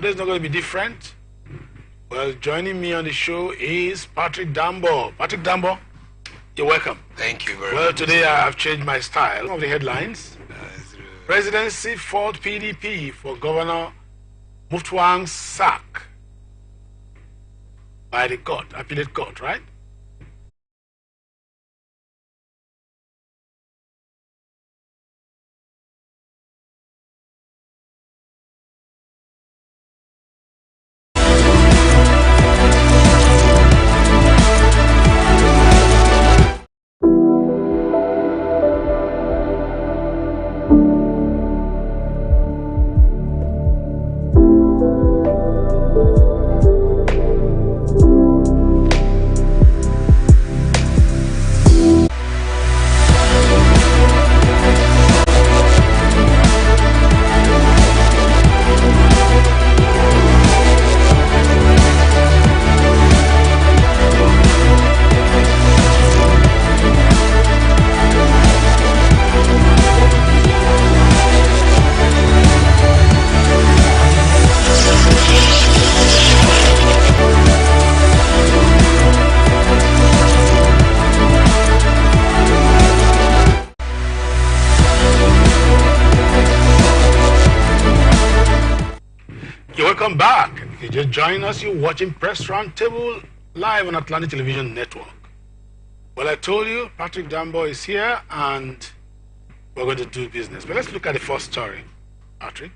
Today is not going to be different. Well, joining me on the show is Patrick Dambo. Patrick Dambo, you're welcome. Thank you very much. Well, today I have changed my style. Some of the headlines. Presidency fault PDP for Governor Mutfwang's sack by the court, appellate court, right? Welcome back. If you just join us, you're watching Press Roundtable live on Atlantic Television Network. Well, I told you, Patrick Dambo is here and we're going to do business. But let's look at the first story, Patrick.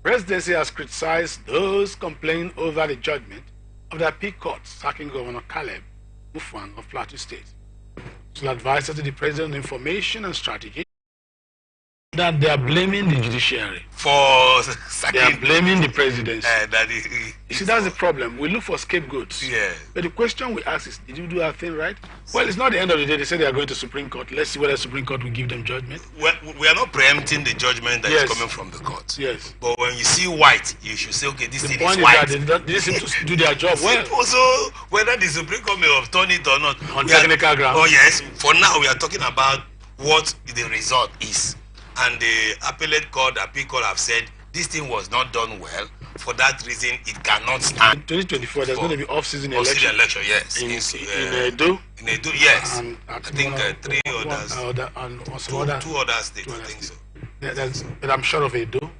Presidency has criticized those complaining over the judgment of the appeal court sacking Governor Caleb Mutfwang of Plateau State. So, advisor to the President on Information and Strategy that they are blaming the judiciary for sacking. They are blaming the presidency. You see, that's the problem. We look for scapegoats. Yeah. But the question we ask is, did you do our thing right? Well, it's not the end of the day. They say they are going to Supreme Court. Let's see whether Supreme Court will give them judgment. Well, we are not preempting the judgment that is coming from the court. Yes. But when you see white, you should say, okay, this thing is white. They seem to do their job well. Also, whether the Supreme Court may have done it or not. On technical grounds. Oh, yes. For now, we are talking about what the result is. And the appellate court, appeal court have said this thing was not done well. For that reason, it cannot stand. In 2024, there's going to be off-season election. Off-season election, yes. In Edo. In Edo, yes. And I think three others. Two others, they think so. But I'm sure of Edo.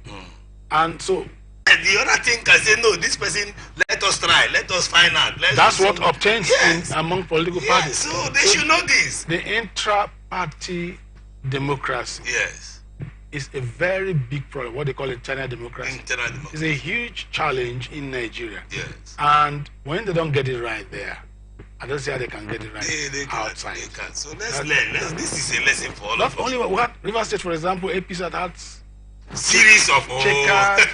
And so. The other thing can say, no, this person, let us try, let us find out. That's what obtains among political parties. So they should know this. The intra-party democracy. Yes. Is a very big problem, what they call internal democracy. Internal democracy. It's a huge challenge in Nigeria. Yes. And when they don't get it right there, I don't see how they can get it right outside. They can. So let's learn. This is a lesson for all of us. Not only what River State, for example, APs had series of issues.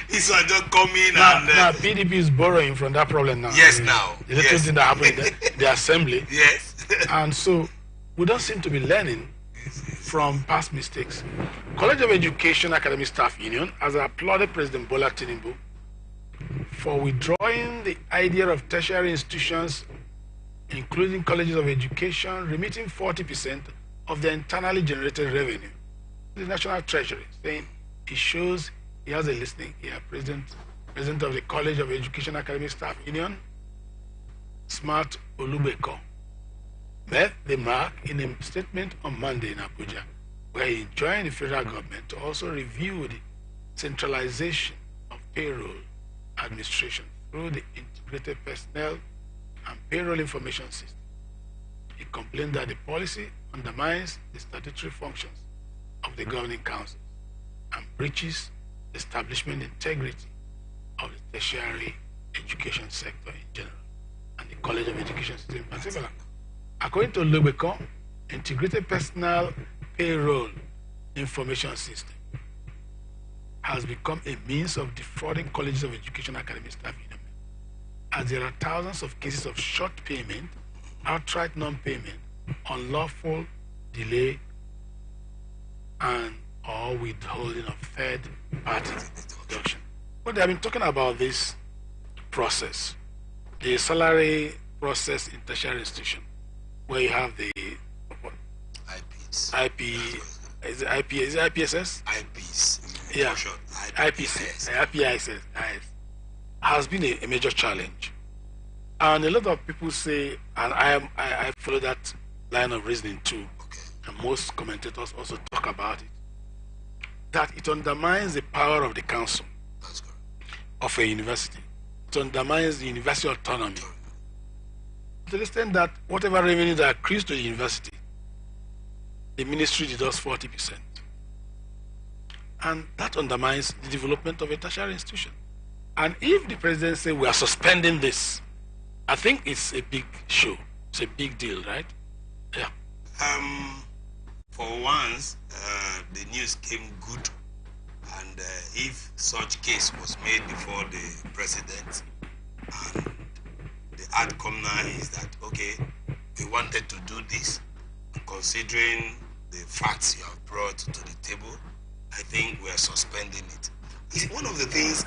This one just coming now PDP is borrowing from that problem now. Yes, now. The little thing that happened in the assembly. Yes. And so we don't seem to be learning from past mistakes. College of Education Academic Staff Union has applauded President Bola Tinubu for withdrawing the idea of tertiary institutions, including colleges of education, remitting 40% of their internally generated revenue to the National Treasury, saying it shows he has a listening ear. President of the College of Education Academic Staff Union, Smart Olubeko, met the mark in a statement on Monday in Abuja, where he joined the federal government to also review the centralization of payroll administration through the integrated personnel and payroll information system. He complained that the policy undermines the statutory functions of the governing councils and breaches the establishment integrity of the tertiary education sector in general and the College of Education system in particular. According to Lubeko, integrated personnel payroll information system has become a means of defrauding colleges of education academic staff union, as there are thousands of cases of short payment, outright non-payment, unlawful delay, and or withholding of third-party deduction. But they have been talking about this process, the salary process in tertiary institution, where you have the IPs. IP, is it IPSS? IPs. Yeah. For short, IPC, IPIS has been a major challenge. And a lot of people say, and I follow that line of reasoning too, Okay. and most commentators also talk about it, that it undermines the power of the council That's correct. of a university. It undermines the university autonomy. To the extent that whatever revenue that accrues to the university, the ministry deducts 40%. And that undermines the development of a tertiary institution. And if the president says we are suspending this, I think it's a big show. It's a big deal, right? Yeah. For once, the news came good, and if such case was made before the president, and the outcome now is that, okay, we wanted to do this, considering the facts you have brought to the table, I think we are suspending it. It's one of the things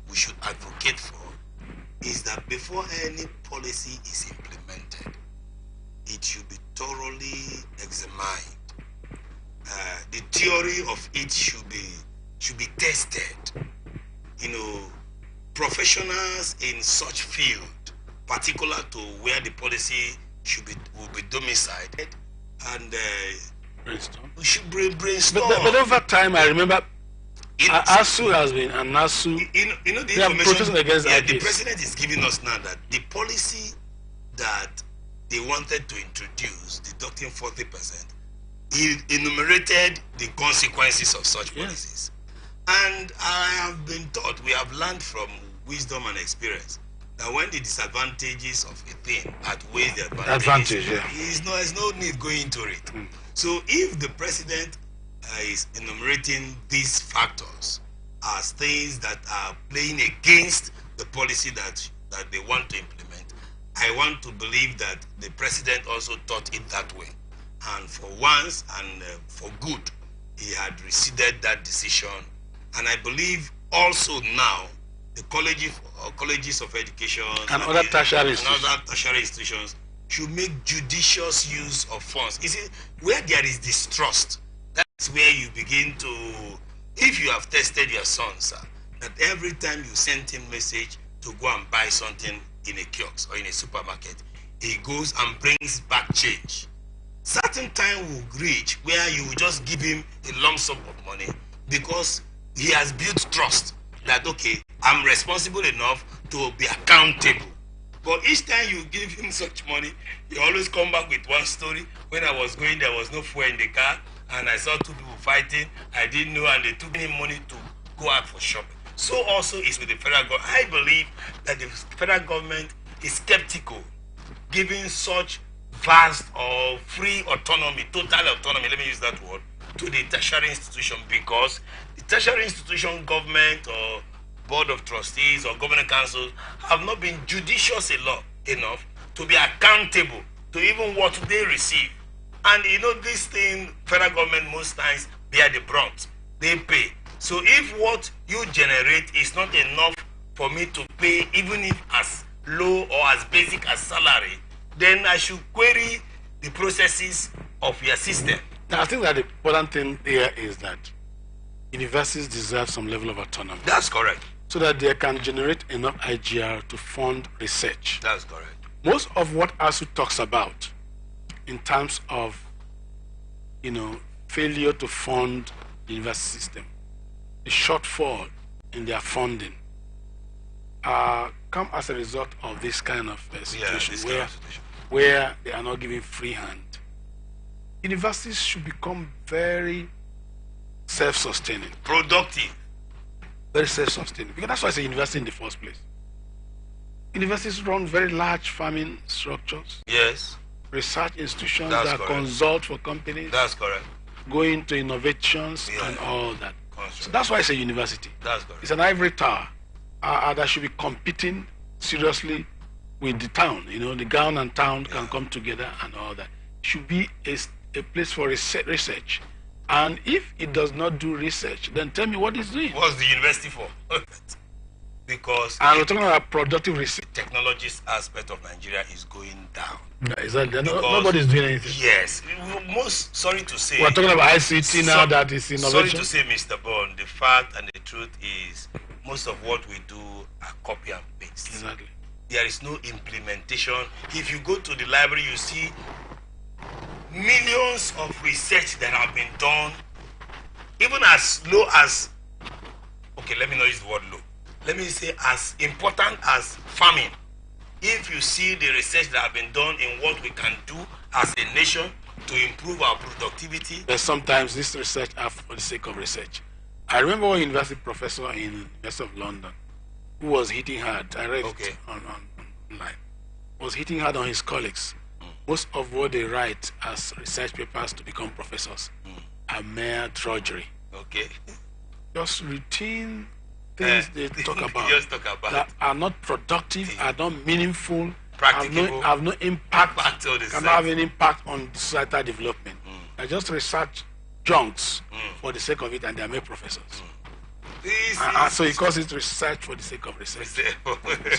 we should advocate for is that before any policy is implemented, it should be thoroughly examined. The theory of it should be tested. You know, professionals in such field, particular to where the policy will be domiciled, and we should brainstorm. But over time, I remember ASU has been, and ASU, you know the they are information protesting against the IPs. president is giving us now that the policy that they wanted to introduce, deducting 40%, he enumerated the consequences of such policies. And I have been taught, we have learned from wisdom and experience, that when the disadvantages of a thing outweighs the advantages, there's no need going into it. So if the president is enumerating these factors as things that are playing against the policy that they want to implement, I want to believe that the president also thought it that way. And for once and for good, he had receded that decision. And I believe also now the colleges of education and other tertiary institutions should make judicious use of funds. You see, where there is distrust, that's where you begin to, if you have tested your son, sir, that every time you send him message to go and buy something in a kiosk or in a supermarket, he goes and brings back change. Certain time will reach where you will just give him a lump sum of money because he has built trust that, okay, I'm responsible enough to be accountable. But each time you give him such money, he always come back with one story. When I was going, there was no fuel in the car, and I saw two people fighting. I didn't know, and they took me money to go out for shopping. So also is with the federal government. I believe that the federal government is skeptical, giving such vast or free autonomy, total autonomy, let me use that word, to the tertiary institution, because the tertiary institution government or board of trustees or governing councils have not been judicious enough to be accountable to even what they receive. And you know, this thing, federal government most times bear the brunt. They pay. So if what you generate is not enough for me to pay, even if as low or as basic as salary, then I should query the processes of your system. Now, I think that the important thing here is that universities deserve some level of autonomy. That's correct. So that they can generate enough IGR to fund research. That's correct. Most of what ASU talks about in terms of, failure to fund the university system, the shortfall in their funding, come as a result of this kind of situation where they are not giving free hand. Universities should become very self-sustaining. Productive. Very self-sustaining. Because that's why it's a university in the first place. Universities run very large farming structures. Yes. Research institutions that consult for companies. That's correct. Go into innovations and all that. So that's why it's a university. That's correct. It's an ivory tower that should be competing seriously with the town. The gown and town can come together and all that. It should be a place for research. And if it does not do research, then tell me what it's doing. What's the university for? because And we're talking about productive research. the technologist aspect of Nigeria is going down. Yeah, exactly. Because- Nobody's doing anything. Yes, most sorry to say. We're talking about ICT now that is Sorry innovation. to say, Mr. Bond, the fact and the truth is most of what we do are copy and paste. Exactly. There is no implementation. If you go to the library, you see millions of research that have been done, even as low as, okay, let me not use the word low. Let me say as important as farming. If you see the research that have been done in what we can do as a nation to improve our productivity. But sometimes this research are for the sake of research. I remember one university professor in University of London who was hitting hard. I read it online. Was hitting hard on his colleagues. Most of what they write as research papers to become professors are mere drudgery. Okay. Just routine things they talk about, just talk about that are not productive, are not meaningful, practicable, have no impact, on cannot have any impact on societal development. They're just research junks for the sake of it, and they are made professors. So he calls it research for the sake of research.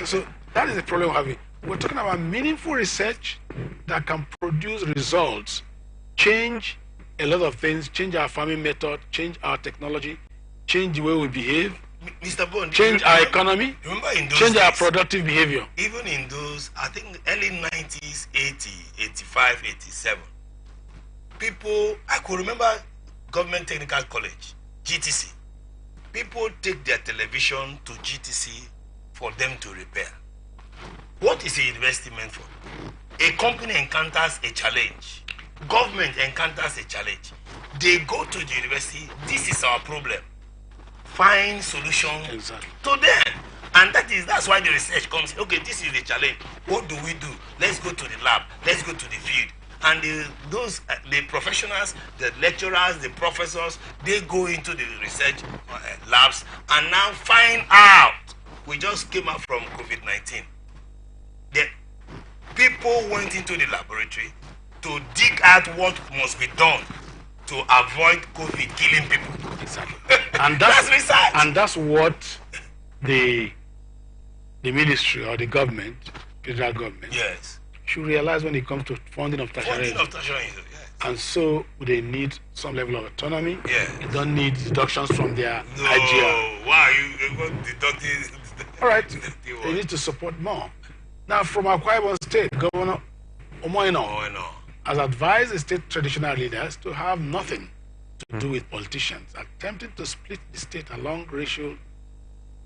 so that is the problem we're having. We're talking about meaningful research that can produce results, change a lot of things, change our farming method, change our technology, change the way we behave, Mr. Bond, change our economy, remember in those change days, our productive behavior. even in those, I think early 90s, 80, 85, 87, people, I could remember Government Technical College, GTC. People take their television to GTC for them to repair. What is a university meant for? A company encounters a challenge. Government encounters a challenge. They go to the university, this is our problem. Find solution to them. And that's why the research comes. Okay, this is the challenge. What do we do? Let's go to the lab. Let's go to the field. And the professionals, the lecturers, the professors, they go into the research labs and now find out. We just came out from COVID-19. The people went into the laboratory to dig out what must be done to avoid COVID killing people. Exactly. And that's research. And that's what the ministry or the government, federal government, yes, should realize when it comes to funding of tertiary. Yes. And so they need some level of autonomy. Yeah. They don't need deductions from their no, IGR. Why are you going deducting? All right. They need to support more. Now, from Akwa Ibom State, Governor Omoino has advised the state traditional leaders to have nothing to do with politicians, attempting to split the state along racial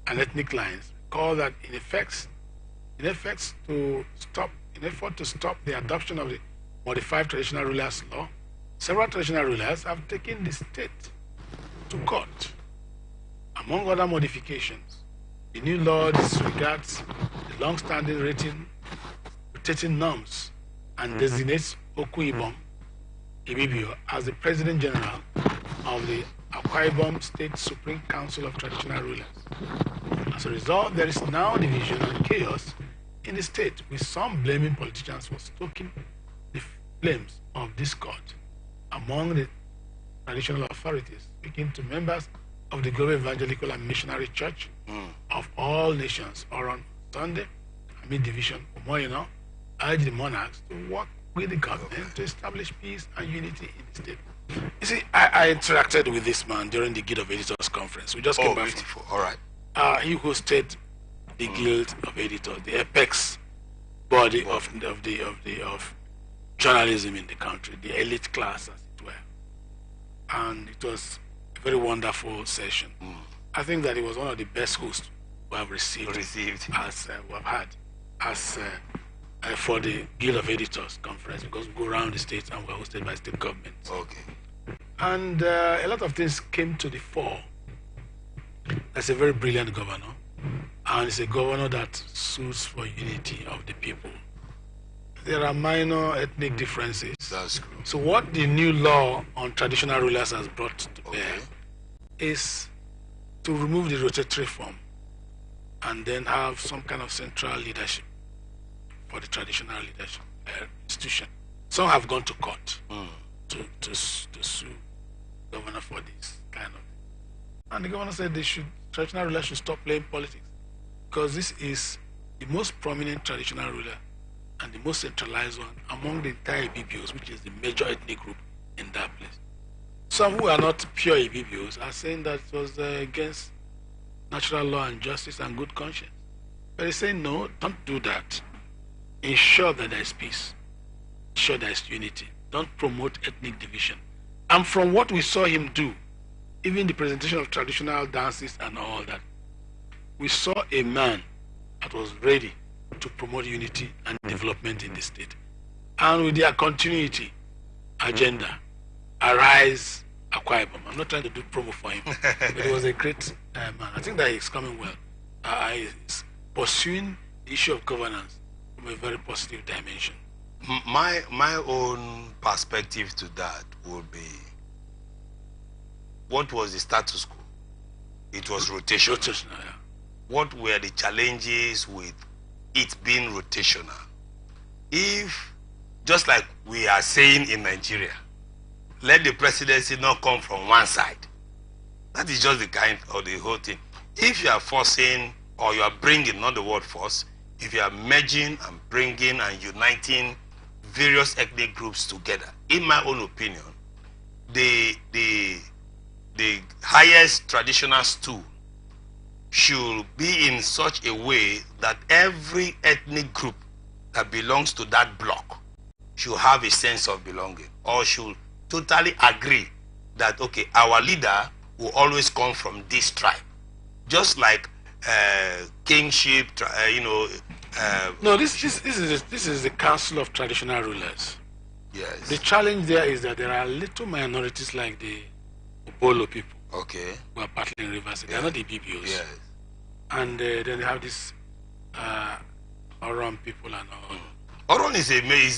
and ethnic lines. Call that in effort to stop the adoption of the modified traditional rulers law, several traditional rulers have taken the state to court. Among other modifications, the new law disregards the long-standing rotating norms and designates Oku Ibom Ibibio as the President General of the Akwa Ibom State Supreme Council of Traditional Rulers. As a result, there is now division and chaos in the state, with some blaming politicians for stoking the flames of discord among the traditional authorities, speaking to members of the Global Evangelical and Missionary Church of all nations. Or on Sunday, amid division, Omoyeno urged the monarchs to work with the government to establish peace and unity in the state. You see, I interacted with this man during the Guild of Editors conference. We just came back beautiful. All right. He hosted the Guild of Editors, the apex body of journalism in the country, the elite class, as it were. And it was a very wonderful session. I think that it was one of the best hosts we have received. As we have had as for the Guild of Editors conference, because we go around the state and we're hosted by state governments. Okay. And a lot of things came to the fore. That's a very brilliant governor, and it's a governor that suits for unity of the people. There are minor ethnic differences. That's true. So what the new law on traditional rulers has brought to bear is to remove the rotatory form and then have some kind of central leadership for the traditional leadership institution. Some have gone to court to sue the governor for this kind of. And the governor said traditional rulers should stop playing politics. because this is the most prominent traditional ruler and the most centralized one among the entire Ibibios, which is the major ethnic group in that place. Some who are not pure Ibibios are saying that it was against natural law and justice and good conscience. But they say, no, don't do that. Ensure that there is peace. Ensure there is unity. Don't promote ethnic division. And from what we saw him do, even the presentation of traditional dances and all that, we saw a man that was ready to promote unity and development in the state. And with their continuity agenda, Arise Akwa Ibom. I'm not trying to do promo for him, but he was a great man. I think that he's coming well. He's pursuing the issue of governance from a very positive dimension. My own perspective to that would be, what was the status quo? It was rotational. Rotational, yeah. What were the challenges with it being rotational? If, just like we are saying in Nigeria, let the presidency not come from one side. That is just the kind of the whole thing. If you are forcing, or you are bringing, not the word force, if you are merging and bringing and uniting various ethnic groups together, in my own opinion, the highest traditional stool should be in such a way that every ethnic group that belongs to that block should have a sense of belonging, or should totally agree that, okay, our leader will always come from this tribe. Just like kingship, no, this is the Council of Traditional Rulers. Yes. The challenge there is that there are little minorities like the Obolo people. Okay. Who are battling rivers. They are not the BBOs. Yes. And then they have this Oron people and all. Oron is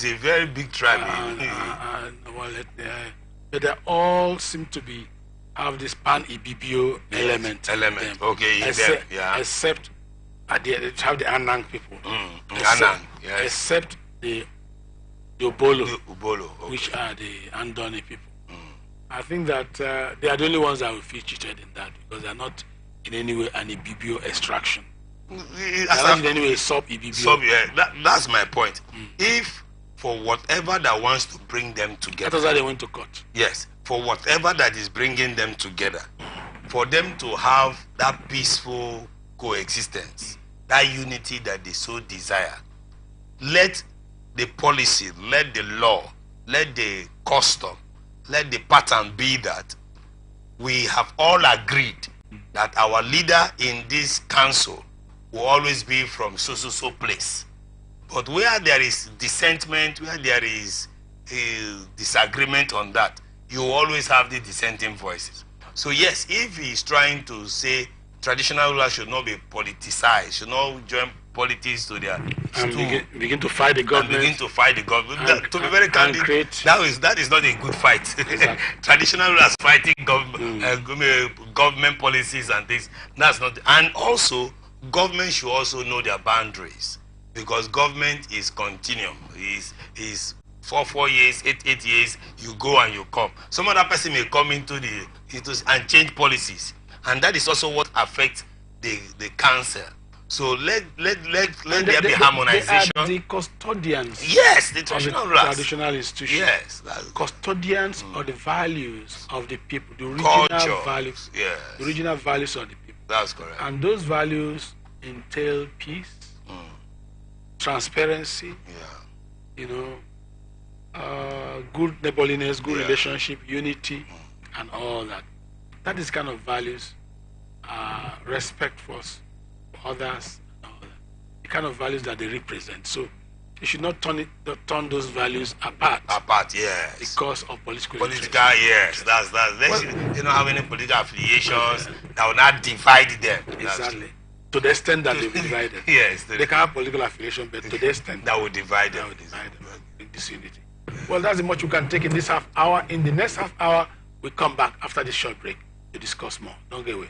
a very big tribe. But they all seem to have this pan-Ibibio element. Okay, except they have the Anang people. Anang, yes. Except the Obolo, okay, which are the Andoni people. I think that they are the only ones that will feel cheated in that, because they are not in any way an Ibibio extraction. They are not in any way sub-Ibibio. That's my point. If for whatever that wants to bring them together, that's why they went to court. Yes, for whatever that is bringing them together, for them to have that peaceful coexistence, that unity that they so desire, let the policy, let the law, let the custom, let the pattern be that we have all agreed that our leader in this council will always be from so place. But where there is dissentment, where there is a disagreement on that, you always have the dissenting voices. So yes, if he is trying to say traditional rulers should not be politicized, should not join politics to their begin to fight the government. To be very candid, that is not a good fight. Exactly. Traditional rulers fighting government policies and things. That's not. And also, government should also know their boundaries, because government is continuum. Is 4 years, 8 years. You go and you come. Some other person may come into and change policies, and that is also what affects the council. So let there be harmonization. They are the custodians. Yes, the traditional institutions. Yes, custodians of the values of the people, the original culture values. Yes. The original values of the people. That's correct. And those values entail peace, transparency. Yeah. Good neighborliness, good relationship, unity, and all that. That is kind of values, respect for others, and all that. The kind of values that they represent. So you should not turn those values apart. Yes. Because of political yes. That's they don't have any political affiliations that will not divide them. Exactly. To the extent that they divide them. Yes. They can have political affiliation, but to the extent that will divide them. In this unity. Well, that's the much we can take in this half hour. In the next half hour, we come back after this short break to discuss more. Don't get away.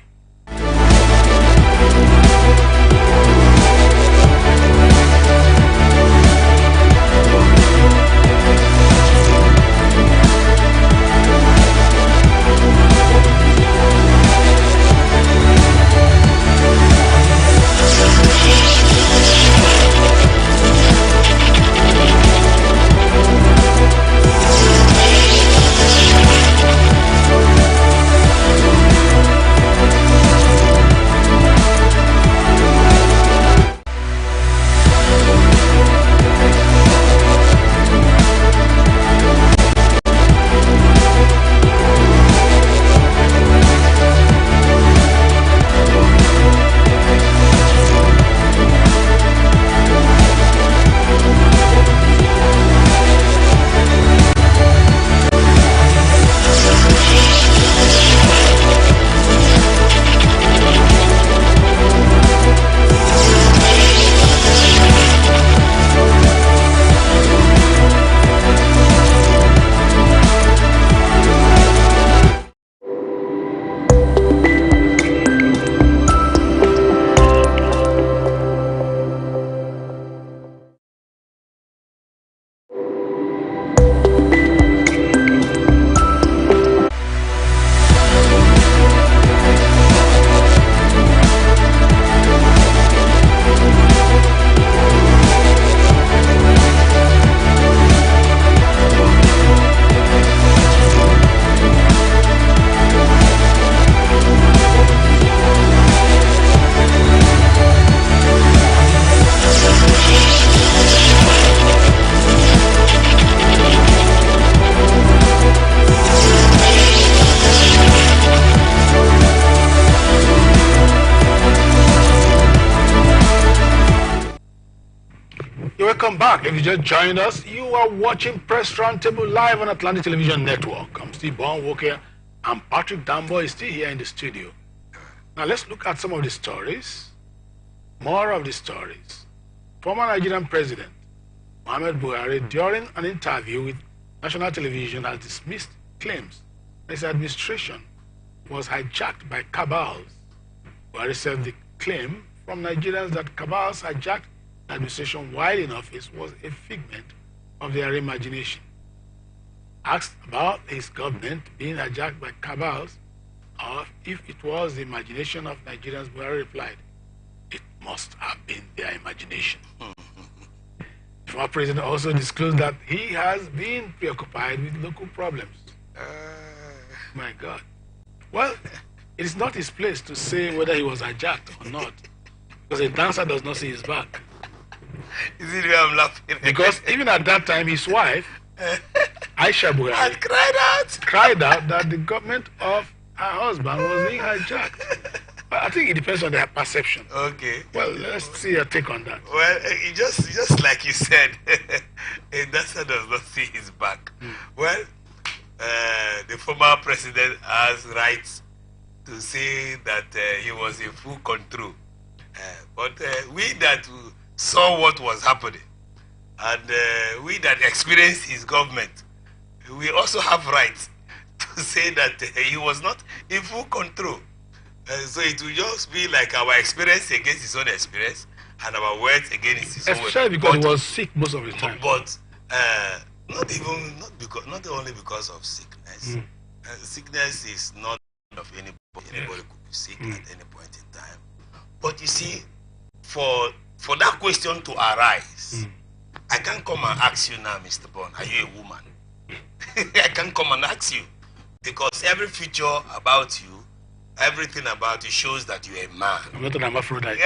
Welcome back. If you just joined us, you are watching Press Roundtable live on Atlantic Television Network. I'm Steve Walker, and Patrick Dambo is still here in the studio. Now let's look at some of the stories. More of the stories. Former Nigerian President Muhammad Buhari, during an interview with national television, has dismissed claims that his administration was hijacked by cabals. Buhari said the claim from Nigerians that cabals hijacked the administration while in office was a figment of their imagination. Asked about his government being hijacked by cabals, or if it was the imagination of Nigerians, Buhari replied, "It must have been their imagination." The former president also disclosed that he has been preoccupied with local problems. My God. Well, it is not his place to say whether he was hijacked or not, because a dancer does not see his back. Is it where I'm laughing? Because even at that time, his wife, Aisha Buhari, had cried out that the government of her husband was being hijacked. But I think it depends on their perception. Okay. Well, let's see your take on that. Well, just like you said, a dancer does not see his back. Well, the former president has rights to say that he was in full control. But we that saw what was happening and we that experienced his government, we also have rights to say that he was not in full control. So it will just be like our experience against his own experience and our words against his own words. Especially because he was sick most of the time. But not only because of sickness. Sickness is not of anybody. Anybody could be sick at any point in time. But you see, for that question to arise, I can't come and ask you now, Mr. Bond, are you a woman? I can't come and ask you, because every feature about you, everything about you shows that you're a man. I'm not an hermaphrodite.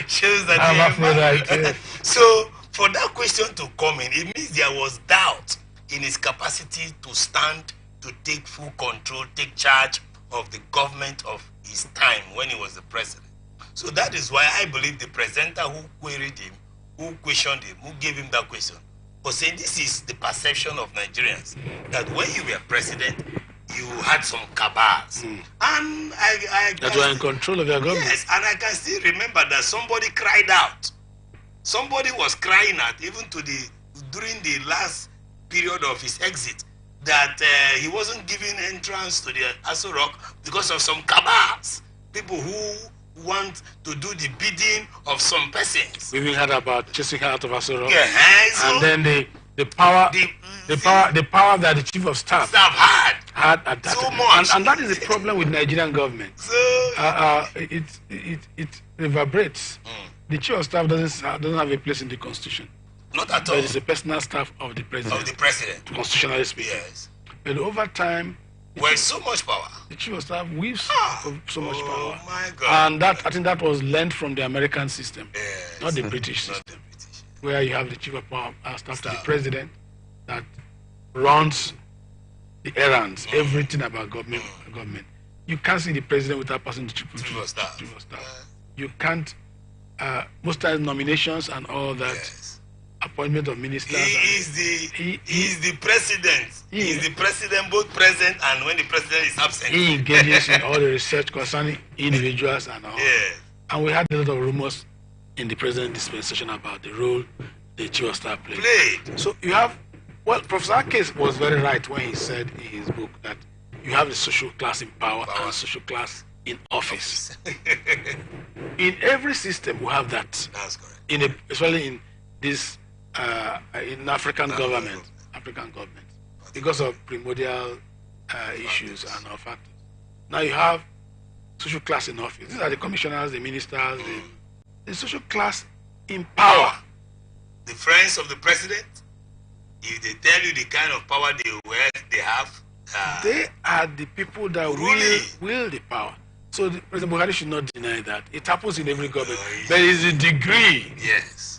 Shows that I'm you're a man. yes. So for that question to come in, it means there was doubt in his capacity to stand, to take full control, take charge of the government of his time when he was the president. So that is why I believe the presenter who queried him, who questioned him, who gave him that question, was saying this is the perception of Nigerians, that when you were president, you had some cabals. And I that were in control of your government. Yes, and I can still remember that somebody cried out. Somebody was crying out, even during the last period of his exit, that he wasn't giving entrance to the Aso Rock because of some cabals. People who want to do the bidding of some persons. We even heard about chasing her out of Aso Rock. Yeah, so and then the power that the chief of staff had at that so time. much. And that is the problem with Nigerian government. So it reverberates. The chief of staff doesn't have a place in the constitution. Not at all. It is a personal staff of the president. Of the president. Constitutionally speaking. Yes. But over time, with so much power. the chief of staff weaves so much power. Oh my God. And that, I think that was learned from the American system, Yes. not the British Not system, the British. where you have the chief of staff to the president that runs the errands, everything about government. You can't see the president without passing the chief of staff. You can't, most times nominations and all that, Yes. appointment of ministers. He is the president. He is the president, both present and when the president is absent. He engages in all the research concerning individuals and all. Yeah. And we had a lot of rumors in the president dispensation about the role the chief of staff played. So you have, well, Professor Akes was very right when he said in his book that you have the social class in power. And social class in office. In every system, we have that. That's correct. Especially in this, in African government, because of primordial issues and all factors. Now you have social class in office. These are the commissioners, the ministers, the social class in power. The friends of the president, if they tell you the kind of power they have, they are the people that will the power. So President Buhari should not deny that. It happens in every government. There is a degree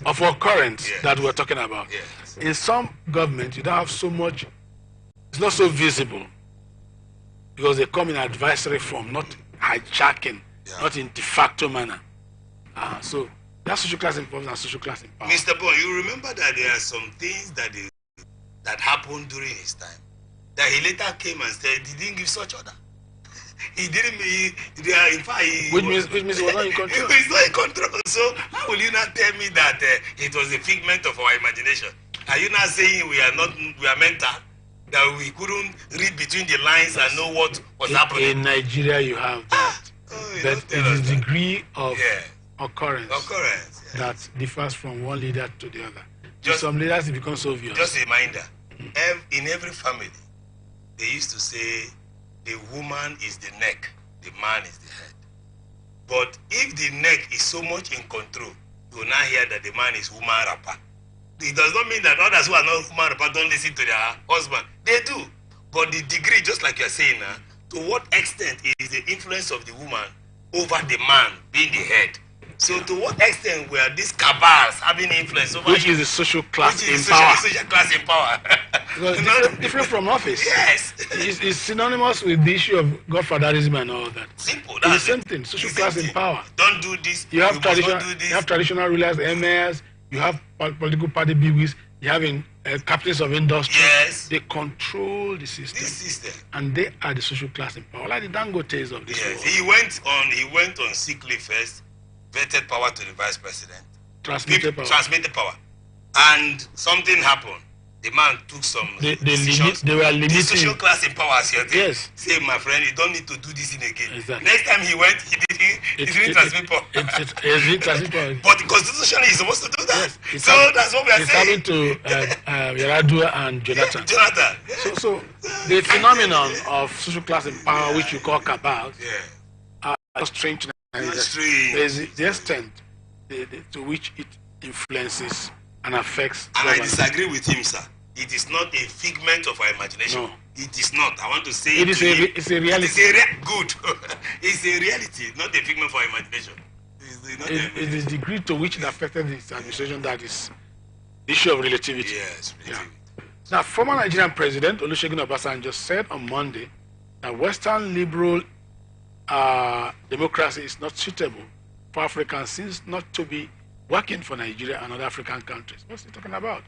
of occurrence that we're talking about. Yes. In some government, you don't have so much, it's not so visible because they come in advisory form, not hijacking, not in de facto manner. So That's social class in force and social class in power. Mr. Bond, you remember that there are some things that happened during his time that he later came and said he didn't give such order. He didn't. In fact, which means he was not in control. He's not in control. So how will you not tell me that it was a figment of our imagination? Are you not saying we are mental, that we couldn't read between the lines and know what was happening? In Nigeria, you have that. But it is the degree of occurrence that differs from one leader to the other. Just some leaders, it becomes obvious. Just a reminder, in every family, they used to say the woman is the neck, the man is the head. But if the neck is so much in control, you will now hear that the man is woman rapper. It does not mean that others who are not woman rapper don't listen to their husband. They do. But the degree, just like you're saying now, to what extent is the influence of the woman over the man being the head? So to what extent were these cabals having influence over which is the social class in power? Social class in power. different from office. Yes. It's synonymous with the issue of godfatherism and all that. Simple. It's the same thing. Social class in power. Don't do this. You have traditional rulers, emirs. You have political party bigwigs. You have captains of industry. Yes. They control the system. And they are the social class in power, like the Dangotes of this world. He went on sick leave first, vetted power to the vice president, transmitted power, and something happened. The man took some decisions. They were limiting. The social class in power, yes. Say, my friend, you don't need to do this in again. Exactly. Next time he went, he didn't transmit power. But the constitution is supposed to do that. Yes. So that's what we are saying. It's happening to Yaradua and Jonathan. So the phenomenon of social class in power, which you call cabals, are strange. There's the extent to which it influences and affects. And I disagree with him, sir. It is not a figment of our imagination. No. It is not. I want to say it's a reality. Good. It's a reality, not a figment of our imagination. It is the degree to which it affected this administration that is the issue of relativity. Yes, relativity. Yeah. Now, former Nigerian President Olusegun Obasanjo said on Monday that Western liberal democracy is not suitable for Africans, seems not to be working for Nigeria and other African countries. What's he talking about?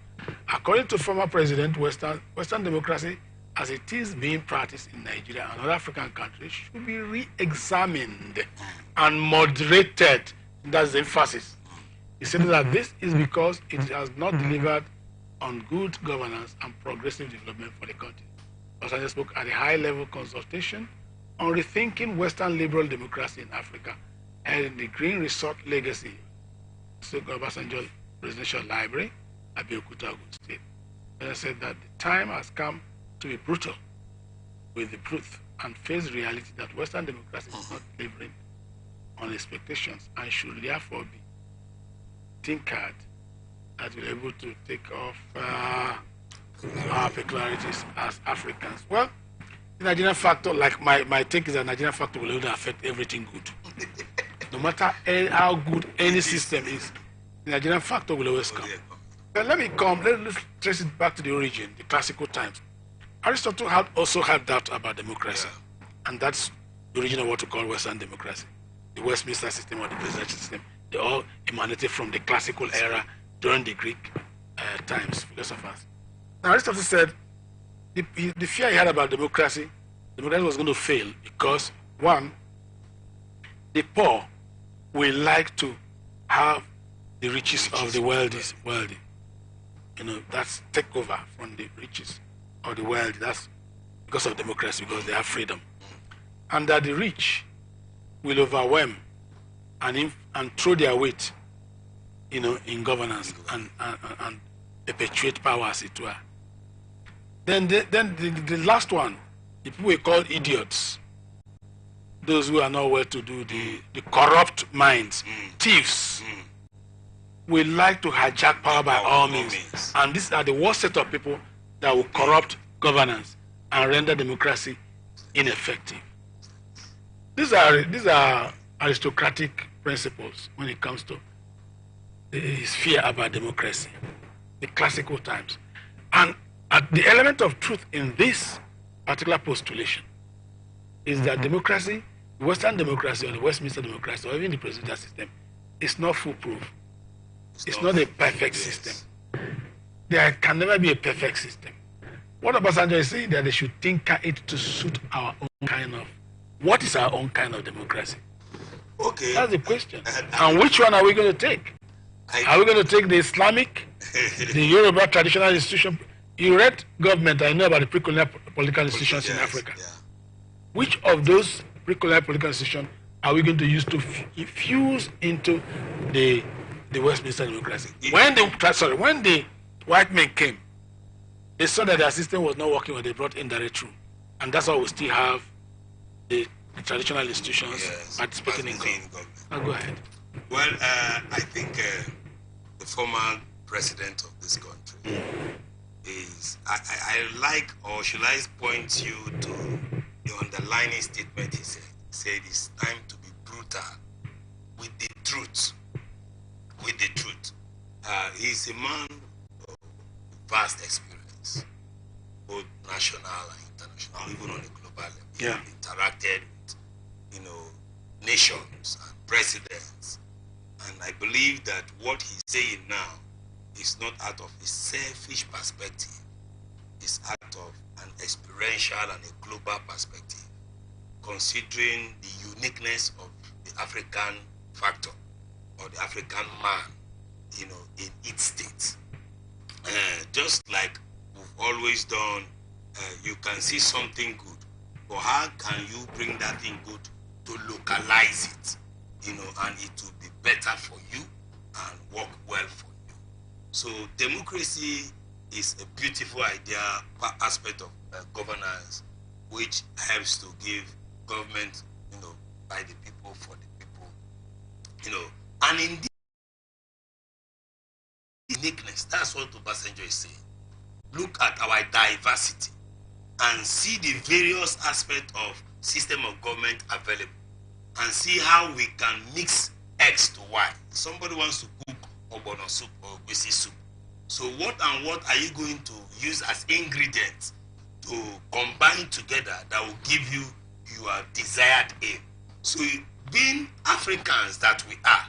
According to former President, Western democracy, as it is being practiced in Nigeria and other African countries, should be re-examined and moderated. That's the emphasis. He said that this is because it has not delivered on good governance and progressive development for the country. Obasanjo spoke at a high-level consultation on rethinking Western liberal democracy in Africa and in the Green Resort Legacy Obasanjo Presidential Library, Abeokuta, Ogun State. And I said that the time has come to be brutal with the truth and face reality that Western democracy is not delivering on expectations and should therefore be tinkered that will be able to take off our peculiarities as Africans. Well, the Nigerian factor, like my take is that Nigerian factor will only affect everything good. No matter how good any system is, the Nigerian factor will always come. But let's trace it back to the origin, the classical times. Aristotle also had doubt about democracy. And that's the origin of what we call Western democracy. The Westminster system or the presidential system. They all emanated from the classical era during the Greek times, philosophers. Now Aristotle said the fear he had about democracy was going to fail because, one, the poor will like to have the riches of the wealthy. That's takeover from the riches of the wealthy. That's because of democracy, because they have freedom. And that the rich will overwhelm and throw their weight, in governance and perpetuate power, as it were. Then the last one, the people we call idiots, those who are not well to do, the corrupt minds, thieves, will like to hijack power by all means. And these are the worst set of people that will corrupt governance and render democracy ineffective. These are aristocratic principles when it comes to his fear about democracy, the classical times. And the element of truth in this particular postulation is that democracy, Western democracy or the Westminster democracy or even the presidential system is not foolproof. It's not a perfect system. There can never be a perfect system. What Obasanjo is saying that they should tinker it to suit our own kind of. What is our own kind of democracy? Okay. That's the question. And which one are we going to take? Are we going to take the Islamic, the Yoruba traditional institution? You read government, I know about the pre-colonial political institutions in Africa. Yeah. Which of those pre-colonial political institutions are we going to use to fuse into the Westminster democracy? When the white men came, they saw that their system was not working when they brought indirect rule. And that's why we still have the traditional institutions participating in government. Now go ahead. Well, I think the former president of this country is, I like, or should I point you to the underlining statement he said. He said it's time to be brutal with the truth. With the truth. He's a man of vast experience, both national and international, even on a global level. Yeah. He interacted with, nations and presidents. And I believe that what he's saying now is not out of a selfish perspective. It's out of an experiential and a global perspective, considering the uniqueness of the African factor or the African man, in its state. Just like we've always done, you can see something good, but how can you bring that thing good to localize it, and it will be better for you and work well for you? So democracy is a beautiful idea, aspect of governance, which helps to give government, by the people, for the people, and in this uniqueness, that's what Obasanjo is saying. Look at our diversity and see the various aspects of system of government available, and see how we can mix X to Y. Somebody wants to cook ogbono soup or gbese soup. So what and what are you going to use as ingredients to combine together that will give you your desired aim? So being Africans that we are,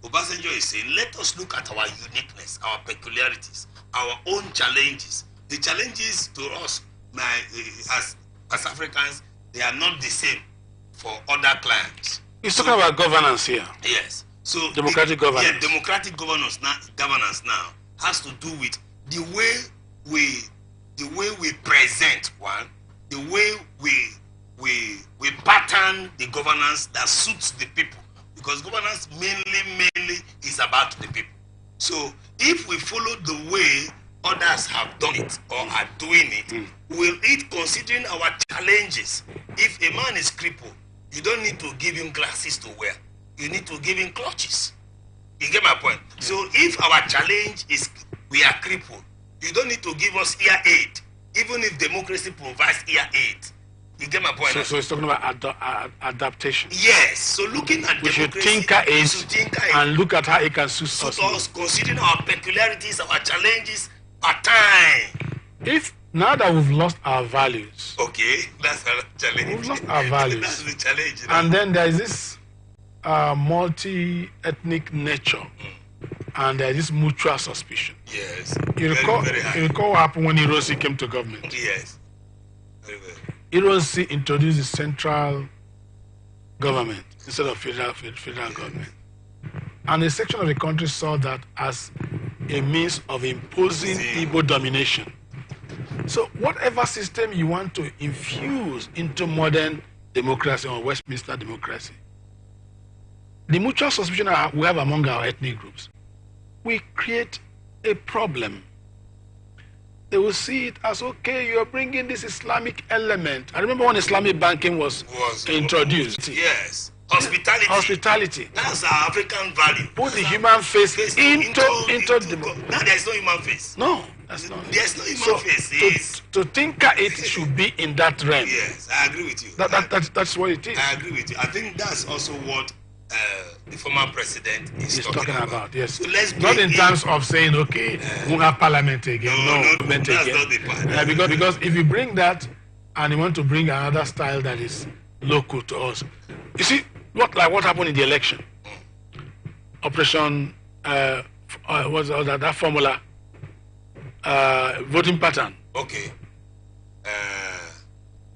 Obasanjo is saying, let us look at our uniqueness, our peculiarities, our own challenges. The challenges to us, as Africans, they are not the same for other clients. He's talking about governance here. Yes. So democratic governance. Yeah, democratic governance now has to do with the way we present one, the way we pattern the governance that suits the people. Because governance mainly is about the people. So if we follow the way others have done it or are doing it, will it, considering our challenges? If a man is crippled, you don't need to give him glasses to wear. You need to give him clutches. You get my point? So if our challenge is we are crippled, you don't need to give us ear aid, even if democracy provides ear aid. You get my point? So it's talking about adaptation. Yes. So looking at we democracy, should tinker it and look at how it can suit us. Considering our peculiarities, our challenges, our time. If now that we've lost our values, okay, that's a challenge. We've lost our values. That's the challenge. And then there is this multi-ethnic nature, and there is this mutual suspicion. Yes. You recall what happened when Ironsi came to government? Yes. Very well. Ironsi introduced the central government instead of federal government. And a section of the country saw that as a means of imposing Igbo domination. So whatever system you want to infuse into modern democracy or Westminster democracy, the mutual suspicion we have among our ethnic groups, we create a problem. They will see it as, okay, you're bringing this Islamic element. I remember when Islamic banking was introduced. Yes. Hospitality. That's our African value. Put the human face into now there's no human face. No, that's not. There's no human face. To tinker it should be in that realm. Yes, I agree with you. That's what it is. I agree with you. I think that's also what the former president is talking about. Yes. So let's not in terms of saying, okay, we'll have parliament again. No, that's not the part. Because if you bring that and you want to bring another style that is local to us, you see what happened in the election. Operation was that formula voting pattern Okay.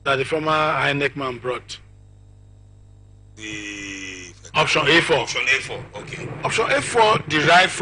that the former INEC man brought? The Option A4. Option A4. Okay. Option A4 derived